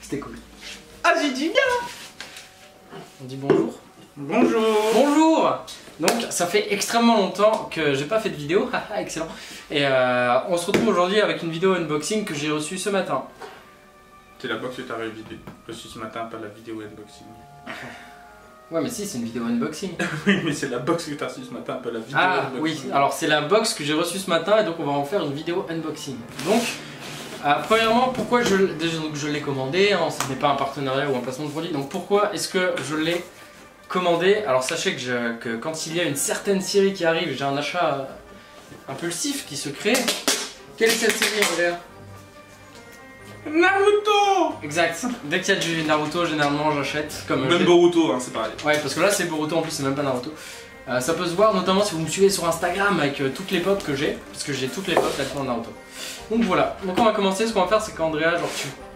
C'était cool. Ah, j'ai dit bien. On dit bonjour. Bonjour. Bonjour. Donc ça fait extrêmement longtemps que j'ai pas fait de vidéo, excellent. Et on se retrouve aujourd'hui avec une vidéo unboxing que j'ai reçue ce matin. C'est la box que t'as reçue ce matin, pas la vidéo unboxing. Ouais mais si, c'est une vidéo unboxing. Oui mais c'est la box que t'as reçue ce matin, pas la vidéo unboxing. Oui, alors c'est la box que j'ai reçue ce matin et donc on va en faire une vidéo unboxing. Donc, premièrement, pourquoi je l'ai commandé, hein, ce n'est pas un partenariat ou un placement de produit, donc pourquoi est-ce que je l'ai commandé? Alors sachez que quand il y a une certaine série qui arrive, j'ai un achat impulsif qui se crée. Quelle est cette série, Andrea? Naruto. Exact, dès qu'il y a du Naruto, généralement j'achète. Même Boruto, hein, c'est pareil. Ouais, parce que là c'est Boruto en plus, c'est même pas Naruto. Ça peut se voir notamment si vous me suivez sur Instagram avec toutes les pop que j'ai, parce que j'ai toutes les pop là-dedans Naruto. Donc voilà, donc on va commencer, ce qu'on va faire c'est qu'Andrea,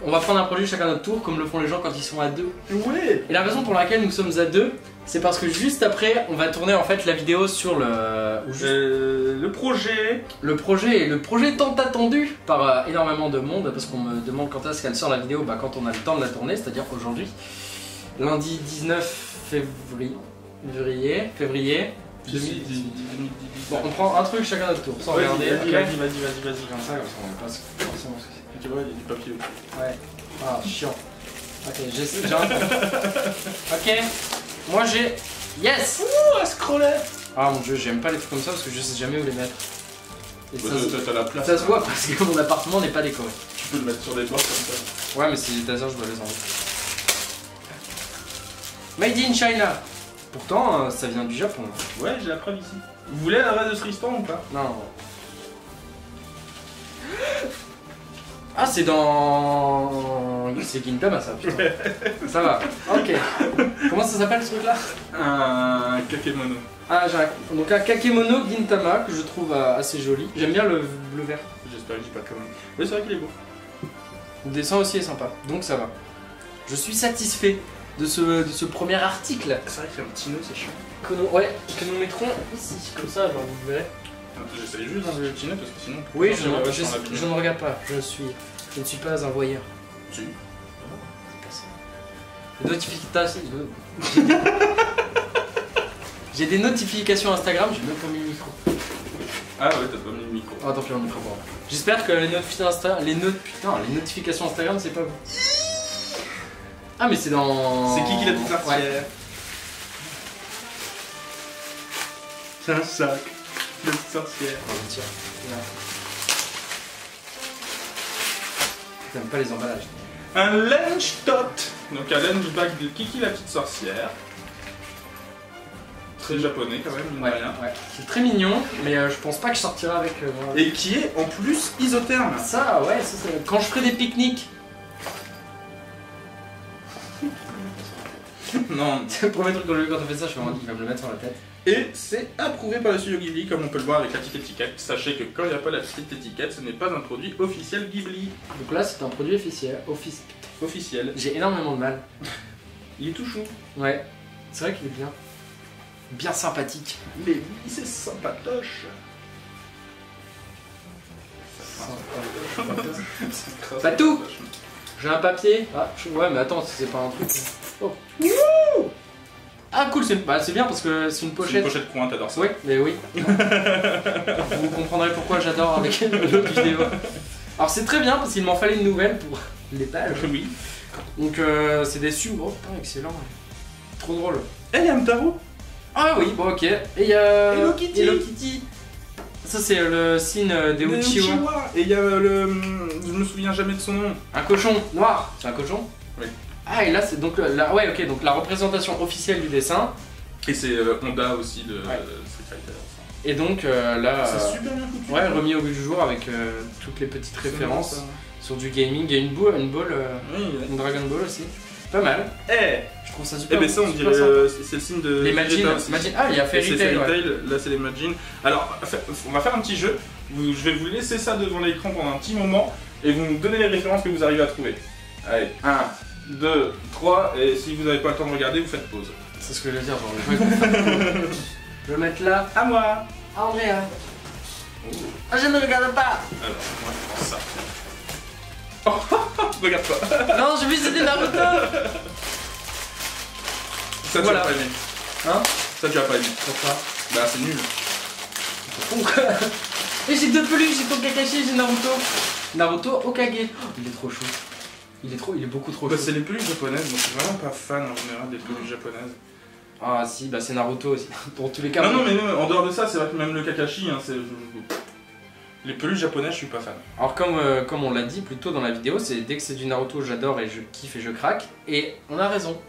on va prendre un produit chacun à notre tour, comme le font les gens quand ils sont à deux. Ouais. Et la raison pour laquelle nous sommes à deux, c'est parce que juste après, on va tourner en fait la vidéo sur le projet. Le projet tant attendu par énormément de monde, parce qu'on me demande quand est-ce qu'elle sort la vidéo, bah quand on a le temps de la tourner, c'est-à-dire aujourd'hui, lundi 19 février. 2018. Bon, on prend un truc chacun à notre tour, sans regarder. Vas-y, Okay. vas-y. Comme ça on passe forcément ce que c'est. Tu vois, il y a du papier aussi. Ouais. Ah, chiant. Ok, j'ai un truc. Ok. Moi j'ai... Yes. Ouh, un scroller. Ah mon dieu, j'aime pas les trucs comme ça parce que je sais jamais où les mettre. Et Bah, t'as la place. ça se voit parce que mon appartement n'est pas décoré. Tu peux le mettre sur des bords comme ça. Ouais, mais c'est des tasers, je dois les enlever. Made in China. Pourtant, ça vient du Japon. Ouais, j'ai la preuve ici. Vous voulez la base de Tristan ou pas? Non. Ah, c'est dans... C'est Gintama ça, putain. Ça va. Ok. Comment ça s'appelle ce truc là? Un kakemono. Ah, donc un kakemono Gintama que je trouve assez joli. J'aime bien le bleu vert. J'espère que je dis pas de conneries. Mais c'est vrai qu'il est beau. Le dessin aussi est sympa, donc ça va. Je suis satisfait de ce premier article. C'est vrai qu'il fait un petit nœud, c'est chiant. Que nous mettrons ici, comme ça, genre vous verrez. J'essaye juste d'enlever le petit nœud parce que sinon... Oui, je ne regarde pas, je ne suis pas un voyeur. Si. Les notifications... J'ai des notifications Instagram, j'ai même pas mis le micro. Ah ouais, t'as pas mis le micro. Oh, tant pis, on le fera pas. J'espère que les notifications Instagram, c'est pas vous. Ah, mais c'est dans... C'est qui la petite sorcière? Ouais. C'est un sac de petite sorcière. Oh, tiens. J'aime pas les emballages. Un lunch tot. Donc un lunch bag de Kiki la petite sorcière. Très japonais quand même, mine de rien. Ouais. C'est très mignon, mais je pense pas que je sortirai avec... Et qui est en plus isotherme. Ça, ouais, ça, quand je ferai des pique-niques. Non. C'est le premier truc que j'ai vu quand on fait ça, je suis vraiment dit, il va me le mettre sur la tête. Et c'est approuvé par le studio Ghibli, comme on peut le voir avec la petite étiquette. Sachez que quand il n'y a pas la petite étiquette, ce n'est pas un produit officiel Ghibli. Donc là, c'est un produit officiel. Officiel. J'ai énormément de mal. Il est tout chou. Ouais, c'est vrai qu'il est bien. Bien sympathique. Mais oui, c'est sympatoche. Pas tout. J'ai un papier. Ah, ouais, mais attends, c'est pas un truc. Oh. Ah, cool, c'est bien parce que c'est une pochette. C'est une pochette coin, t'adores ça. Oui, mais oui. Vous comprendrez pourquoi j'adore avec l'autre vidéo. Alors, c'est très bien parce qu'il m'en fallait une nouvelle pour les pages. Oui. Donc, c'est des subs. Oh putain, excellent. Trop drôle. Eh, il y a un tarot. Ah oui, bon, ok. Et il y a. Hello Kitty. Hello Kitty. Ça, c'est le signe des Uchiwa. Et il y a le... Je me souviens jamais de son nom. Un cochon noir. C'est un cochon? Oui. Ah, et là, c'est donc ouais, ok, donc la représentation officielle du dessin. Et c'est Honda aussi de Street Fighter. Et donc là, c'est super bien foutu. ouais, remis au goût du jour avec toutes les petites références sur du gaming. Il y a une boule, une Dragon Ball aussi. Pas mal. Eh, je trouve ça super. Eh ben ça, on dirait c'est le signe de les Majin. Ah, il y a Fairy Tail. Ouais. Là, c'est les Majin. Alors, on va faire un petit jeu. Je vais vous laisser ça devant l'écran pendant un petit moment et vous nous donnez les références que vous arrivez à trouver. Allez, 1, 2, 3, et si vous n'avez pas le temps de regarder, vous faites pause. C'est ce que je veux dire, genre je vais mettre là. À moi. À Andrea. Ah, je ne regarde pas. Alors, moi je prends ça. Regarde pas. Non, j'ai vu c'était Naruto. Ça, tu Voilà. vas pas aimer. Hein? Ça, tu vas pas aimer. Pourquoi? Bah, c'est nul. Pourquoi? Et j'ai deux peluches, j'ai Kakashi, j'ai Naruto. Naruto Okage. Oh, il est trop chaud. Il est beaucoup trop Bah, chaud. c'est les peluches japonaises, donc je suis vraiment pas fan en général des peluches japonaises. Ah si, bah c'est Naruto aussi. Pour tous les cas. Non, non, mais en dehors de ça, c'est vrai que même le Kakashi, hein, c'est. Les peluches japonaises, je suis pas fan. Alors comme on l'a dit plus tôt dans la vidéo, c'est dès que c'est du Naruto, j'adore et je kiffe et je craque. Et on a raison.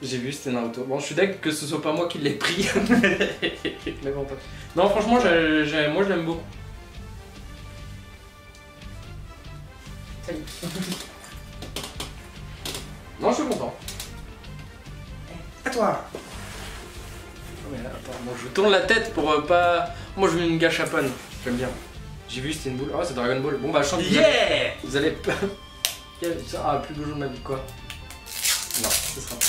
J'ai vu, c'était Naruto. Bon, je suis d'accord que ce soit pas moi qui l'ai pris. Mais bon, non, franchement, moi je l'aime beaucoup. Salut. Non, je suis content. À toi. Mais là, attends, bon, je tourne la tête pour pas. Moi, je mets une gâchapone. J'aime bien. J'ai vu, c'était une boule. Oh, c'est Dragon Ball. Bon, bah, je sens que vous allez. Ah, plus beau jour de ma vie, quoi. Non, ce sera pas.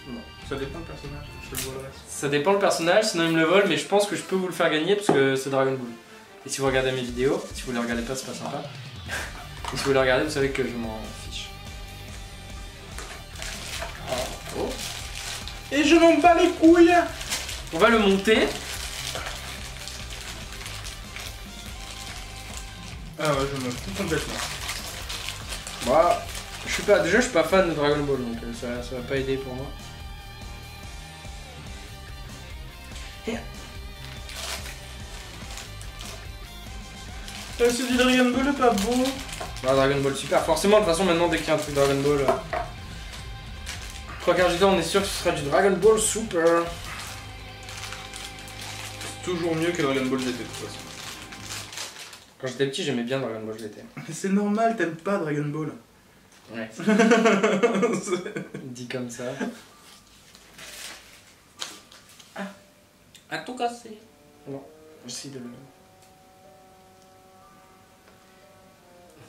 Non. Ça dépend du personnage, je te le volerai. Ça dépend le personnage, sinon il me le vole, mais je pense que je peux vous le faire gagner parce que c'est Dragon Ball. Et si vous regardez mes vidéos, si vous les regardez pas, c'est pas sympa. Et si vous les regardez, vous savez que je m'en fiche. Oh. Et je m'en bats les couilles. On va le monter. Ah ouais, je me fous complètement. Moi, déjà, je suis pas fan de Dragon Ball, donc ça va pas aider pour moi. C'est du Dragon Ball, pas beau. Ah, Dragon Ball super. Forcément, de toute façon, maintenant, dès qu'il y a un truc Dragon Ball, 3/4 du temps, on est sûr que ce sera du Dragon Ball super. C'est toujours mieux que Dragon Ball GT de toute façon. Quand j'étais petit, j'aimais bien Dragon Ball GT. Mais c'est normal, t'aimes pas Dragon Ball. Ouais. Dit comme ça. À tout casser. Non, j'essaie de le.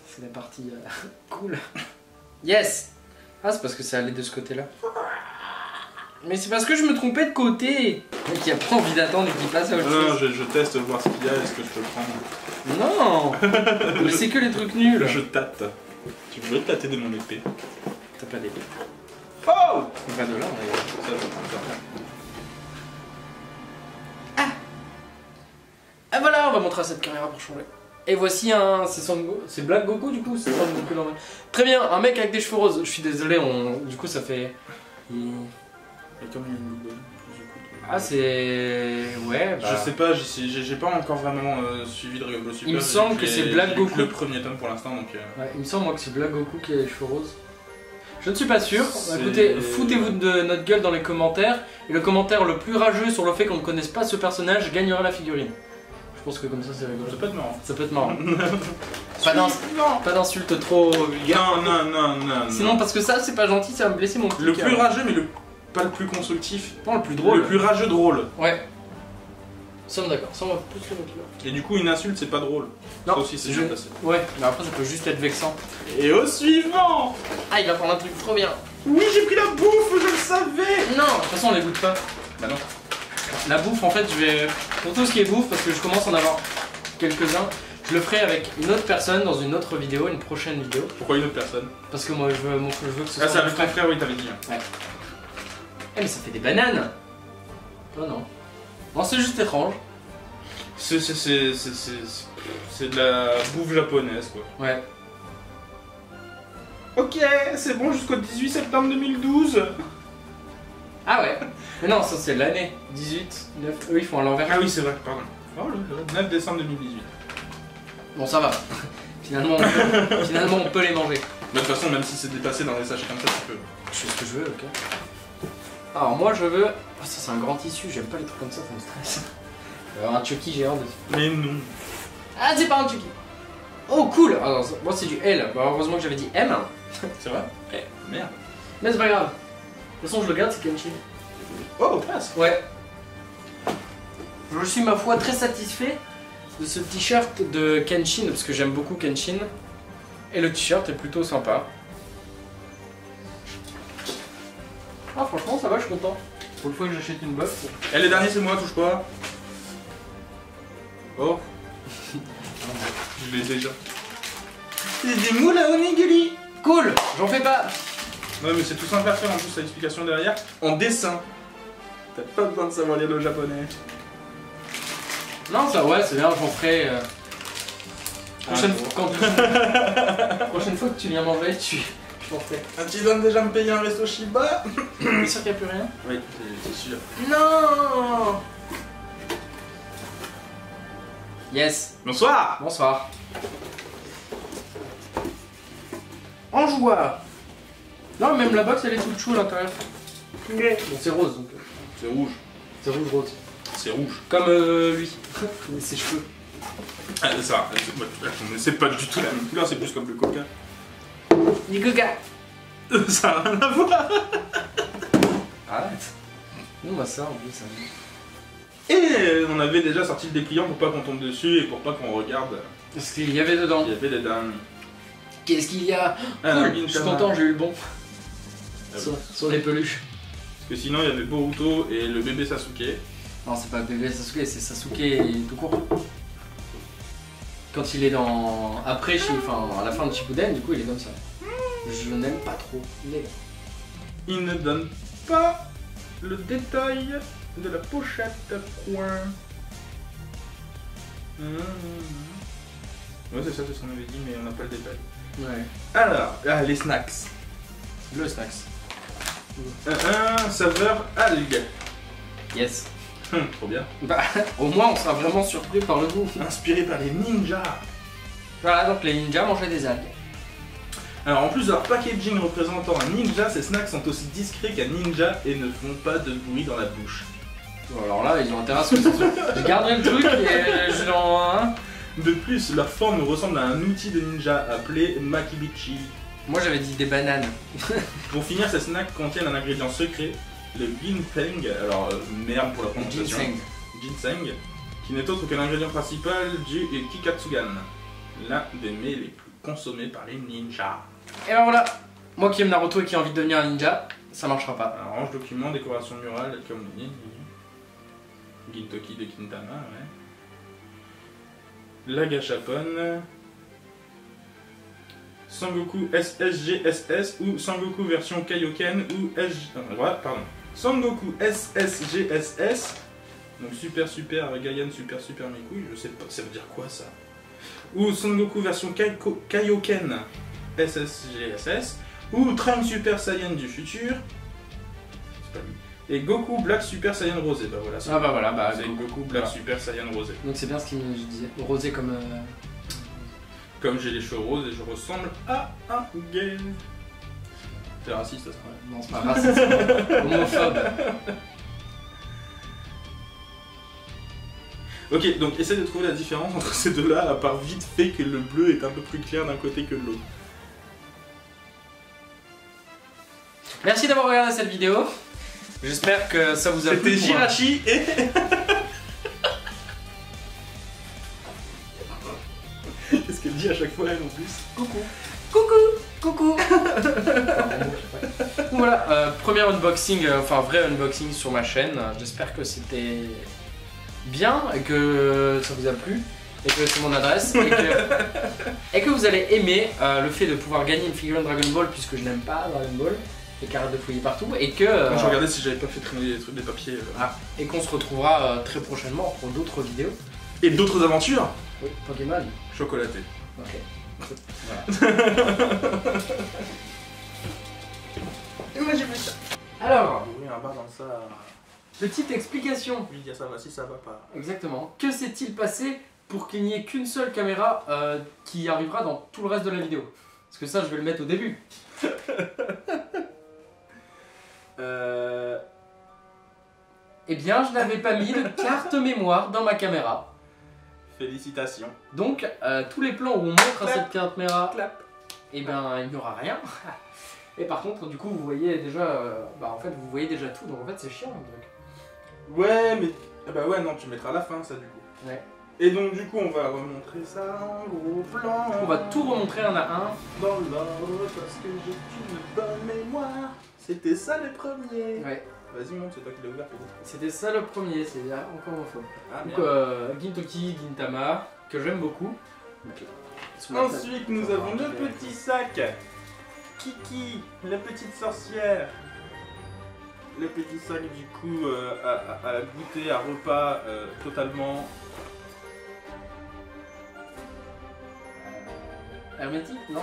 C'est la partie cool. Yes! Ah, c'est parce que ça allait de ce côté-là. Mais c'est parce que je me trompais de côté! Et qu'il a pas envie d'attendre et qu'il passe à autre chose. Non, je teste voir ce qu'il y a, est-ce que je peux le prendre. Non! Mais c'est que les trucs nuls! Je tâte. Tu veux tâter de mon épée? T'as pas d'épée. Oh! Pas de là, on a... Ça. Ah voilà, on va montrer à cette caméra pour changer. Et voici un... C'est Black Goku du coup? C'est Son Goku normal. Très bien, un mec avec des cheveux roses. Je suis désolé, du coup ça fait... Et comme il y a une loupe, Ah c'est... Ouais, bah... Je sais pas, j'ai pas encore vraiment suivi Dragon Ball Super. Il me semble que c'est Black j'ai Goku. le premier tome pour l'instant, donc... Ouais, il me semble moi que c'est Black Goku qui a les cheveux roses. Je ne suis pas sûr. Écoutez, foutez-vous de notre gueule dans les commentaires. Et le commentaire le plus rageux sur le fait qu'on ne connaisse pas ce personnage gagnera la figurine. Je pense que comme ça c'est rigolo. Ça peut être marrant. Ça peut être marrant. Pas d'insultes trop vulgaires. Non. Sinon parce que ça c'est pas gentil, ça va me blesser mon Le cœur. plus rageux, mais pas le plus constructif. Non, le plus drôle. Le plus rageux drôle. Ouais. Ça on est d'accord, ça on va plus le mettre là. Et du coup, une insulte, c'est pas drôle. Non, Ça aussi, c'est bien passé. Ouais, mais après ça peut juste être vexant. Et au suivant! Ah, il va prendre un truc trop bien. Oui, j'ai pris la bouffe, je le savais! Non, de toute façon on les goûte pas. Bah non. La bouffe, en fait, je vais. Pour tout ce qui est bouffe, parce que je commence à en avoir quelques-uns, je le ferai avec une autre personne dans une autre vidéo, une prochaine vidéo. Pourquoi une autre personne? Parce que moi je veux que ce soit. Ah, c'est avec ton frère, oui, t'avais dit. Ouais. Eh, mais ça fait des bananes! Oh non. Non, c'est juste étrange. C'est de la bouffe japonaise, quoi. Ouais. Ok, c'est bon jusqu'au 18 septembre 2012. Ah ouais. Mais non, ça c'est l'année. 18, 9. Eux ils font à l'envers. Ah oui, c'est vrai, pardon. Oh le 9 décembre 2018. Bon, ça va. Finalement, on peut les manger. De toute façon, même si c'est dépassé dans des sachets comme ça, tu peux. Je fais ce que je veux, ok. Alors moi je veux... Ah, ça c'est un grand tissu, j'aime pas les trucs comme ça, ça me stresse. Un Chucky géant dessus. Mais non. Ah, c'est pas un Chucky. Oh cool. Alors moi c'est du L, bah, heureusement que j'avais dit M. C'est vrai? Eh, merde. Mais c'est pas grave. De toute façon je le garde, c'est Kenshin. Oh, classe. Ouais. Je suis ma foi très satisfait de ce t-shirt de Kenshin, parce que j'aime beaucoup Kenshin. Et le t-shirt est plutôt sympa. Ah franchement ça va, je suis content. Pour une fois que j'achète une box. Eh, les derniers, c'est moi, touche pas. Oh. Je l'ai déjà. C'est des moules à onigiri. Cool, j'en fais pas. Ouais, mais c'est tout simple à faire en plus, t'as l'explication derrière en dessin. T'as pas besoin de savoir lire le japonais. Non, ça ouais, c'est bien, j'en ferai. Prochaine fois que tu viens manger, je t'en ferai. Tu donnes déjà me payer un resto Shiba? T'es sûr qu'il n'y a plus rien? Oui, c'est sûr. Non. Yes. Bonsoir. Bonsoir. En joie. Non, même la box elle est toute chou à l'intérieur. Bon, c'est rose donc. C'est rouge. C'est rouge rose. C'est rouge. Comme lui. Ses cheveux. Ah, ça, c'est pas du tout la même couleur, c'est plus comme le coca. Du coca. Ça a rien à voir. Arrête. Non, bah ça en plus ça. Et on avait déjà sorti le dépliant pour pas qu'on tombe dessus et pour pas qu'on regarde. Qu'est-ce qu'il y avait dedans? Il y avait des dames. Qu'est-ce qu'il y a? Ah, Cool. non, Je suis content, j'ai eu le bon. Ah Sur les peluches. Parce que sinon il y avait Boruto et le bébé Sasuke. Non, c'est pas bébé Sasuke, c'est Sasuke tout court. Quand il est dans. Après, enfin, à la fin de Shippuden, du coup, il est comme ça. Je n'aime pas trop. Il est là. Il ne donne pas le détail de la pochette point. Ouais, c'est ça, c'est ce qu'on avait dit, mais on n'a pas le détail. Ouais. Alors, les snacks. Le snacks. Saveur algue. Yes. Trop bien. Bah, au moins, on sera vraiment surpris par le goût. Inspiré par les ninjas. Voilà, donc les ninjas mangeaient des algues. Alors, en plus de leur packaging représentant un ninja, ces snacks sont aussi discrets qu'un ninja et ne font pas de bruit dans la bouche. Bon, alors là, ils ont intérêt à ce que je garderai le truc et je l'en. De plus, leur forme ressemble à un outil de ninja appelé Makibichi. Moi, j'avais dit des bananes. Pour finir, ces snacks contiennent un ingrédient secret, le ginseng, alors merde pour la prononciation. Ginseng, qui n'est autre que l'ingrédient principal du Kikatsugan, l'un des mets les plus consommés par les ninjas. Et ben voilà, moi qui aime Naruto et qui a envie de devenir un ninja, ça marchera pas. Alors, range document, décoration murale, comme on dit. Gintoki de Kintama, ouais. La Gachapon. Sangoku SSGSS ou Sangoku version Kaioken ou Sangoku SSGSS. Donc super Gaian super mes couilles, je sais pas, ça veut dire quoi ça? Ou Sangoku version Kaioken SSGSS ou Trunks Super Saiyan du futur. C'est pas lui. Et Goku Black Super Saiyan Rosé, bah voilà. Ah bah voilà, bah c'est Goku Black Super Saiyan Rosé. Donc c'est bien ce qu'il me disait, rosé comme... Comme j'ai les cheveux roses et je ressemble à un gay. C'est raciste ça se trouve. Non, c'est pas raciste, c'est homophobe. Ok, donc essaie de trouver la différence entre ces deux-là, à part vite fait que le bleu est un peu plus clair d'un côté que de l'autre. Merci d'avoir regardé cette vidéo. J'espère que ça vous a plu. C'était Jirachi et... Qu'est-ce qu'elle dit à chaque fois elle en plus? Coucou. Voilà, premier unboxing, enfin vrai unboxing sur ma chaîne. J'espère que c'était bien et que ça vous a plu et que c'est mon adresse et que vous allez aimer le fait de pouvoir gagner une figurine Dragon Ball puisque je n'aime pas Dragon Ball et qu'arrête de fouiller partout et que... je regardais si j'avais pas fait traîner des papiers. Et qu'on se retrouvera très prochainement pour d'autres vidéos. Et d'autres aventures. Oui, Pokémon. Chocolaté. Ok. Voilà. Et moi j'ai vu ça. Alors, Oui, un bar dans ça. petite explication. Oui, ça va, si ça va pas. Exactement. Que s'est-il passé pour qu'il n'y ait qu'une seule caméra qui arrivera dans tout le reste de la vidéo? Parce que ça, je vais le mettre au début. Eh bien, je n'avais pas mis de carte mémoire dans ma caméra. Félicitations. Donc, tous les plans où on montre à cette caméra, Clap. eh ben, il n'y aura rien. Et par contre, du coup, vous voyez déjà, en fait, vous voyez déjà tout. Donc en fait, c'est chiant, le truc. Ouais, mais... Ah bah ouais, non, tu mettras à la fin, ça, du coup. Ouais. Et donc, du coup, on va remontrer ça en gros plan. On va tout remontrer un à un. Dans l'ordre, parce que j'ai une bonne mémoire. C'était ça le premier. Ouais. Vas-y, montre, c'est toi qui l'as ouvert, peut-être. C'était ça le premier, c'est encore une fois. Ah, Donc, merde. Gintoki, Gintama, que j'aime beaucoup. Ok. sur la table. Ensuite, nous avons le petit sac. Kiki, la petite sorcière. Le petit sac, du coup, à goûter, à repas, totalement. Hermétique, non?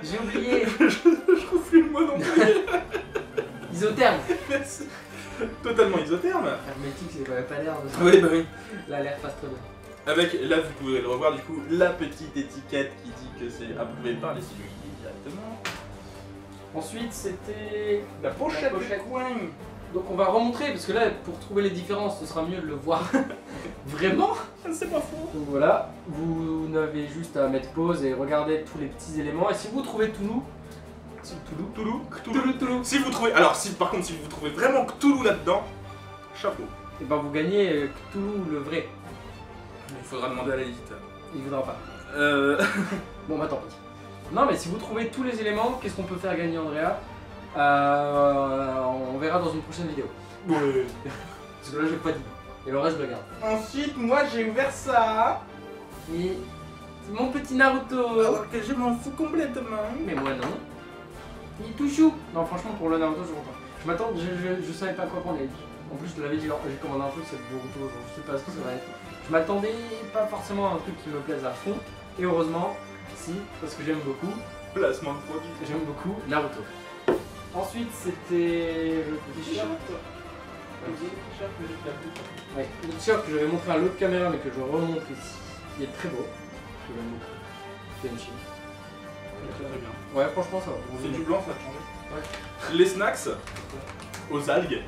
J'ai oublié. Je trouve plus le mot non plus. Isotherme. Merci. Totalement isotherme. Hermétique, c'est quand même pas l'air de... Oui, bah oui. Là, l'air passe très bien. Avec, là, vous pouvez le revoir, du coup, la petite étiquette qui dit que c'est approuvé par les cellulaires directement. Ensuite, c'était La pochette La de pochette. coin. Donc on va remontrer, parce que là, pour trouver les différences, ce sera mieux de le voir vraiment. C'est pas faux. Donc voilà, vous n'avez juste à mettre pause et regarder tous les petits éléments. Et si vous trouvez Toulouse, Toulouse, Si vous trouvez, alors si par contre si vous trouvez vraiment Cthulhu là-dedans, chapeau. et ben vous gagnez Toulouse le vrai. Il faudra demander à l'éditeur. Il voudra pas. Bon bah tant pis. Non mais si vous trouvez tous les éléments, qu'est-ce qu'on peut faire gagner Andrea? On verra dans une prochaine vidéo. Ouais. Parce que là j'ai pas dit. Et le reste je le garde. Ensuite, moi j'ai ouvert ça. Et c'est mon petit Naruto. Alors que je m'en fous complètement. Mais moi non. Il est tout chou. Non franchement pour le Naruto je comprends pas. Je m'attends, je savais pas quoi prendre. En plus je te l'avais dit, j'ai commandé un truc, c'est le Boruto, je sais pas ce que ça va être. Je m'attendais pas forcément à un truc qui me plaise à fond. Et heureusement, si, parce que j'aime beaucoup. Placement de produit. J'aime beaucoup Naruto. Ensuite c'était le t-shirt. Ouais, le t-shirt que j'avais montré à l'autre caméra mais que je remontre ici. Il est très beau. Je l'aime beaucoup. C'est une chine. Très bien. Ouais franchement ça va. C'est du blanc, ça a changé. Ouais. Les snacks aux algues.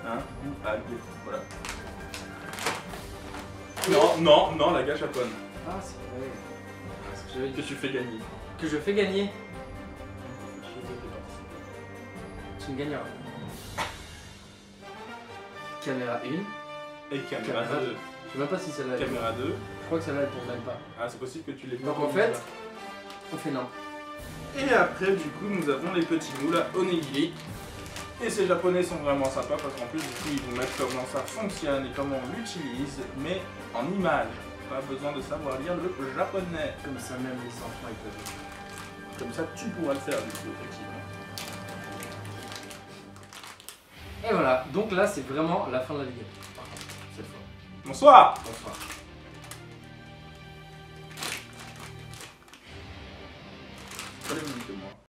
Hein? Algues, voilà. Non, la gâchapone. Ah c'est vrai. Ce que j'avais Que dit. tu fais gagner. Que je fais gagner. Tu me gagneras. Caméra 1. Et caméra Caméra 2. Je sais même pas si celle-là. Caméra 2. Je crois que celle-là elle tourne même pas. Ah, c'est possible que tu l'aies pas. Donc en fait, on fait non. Et après, du coup, nous avons les petits moules à onigiri. Et ces japonais sont vraiment sympas parce qu'en plus, du coup, ils vous mettent comment ça fonctionne et comment on l'utilise, mais en image. Pas besoin de savoir lire le japonais. Comme ça même les enfants ils peuvent. Comme ça, tu pourras le faire, du coup, effectivement. Et voilà, donc là c'est vraiment la fin de la vidéo. Par contre, cette fois. Bonsoir! Bonsoir.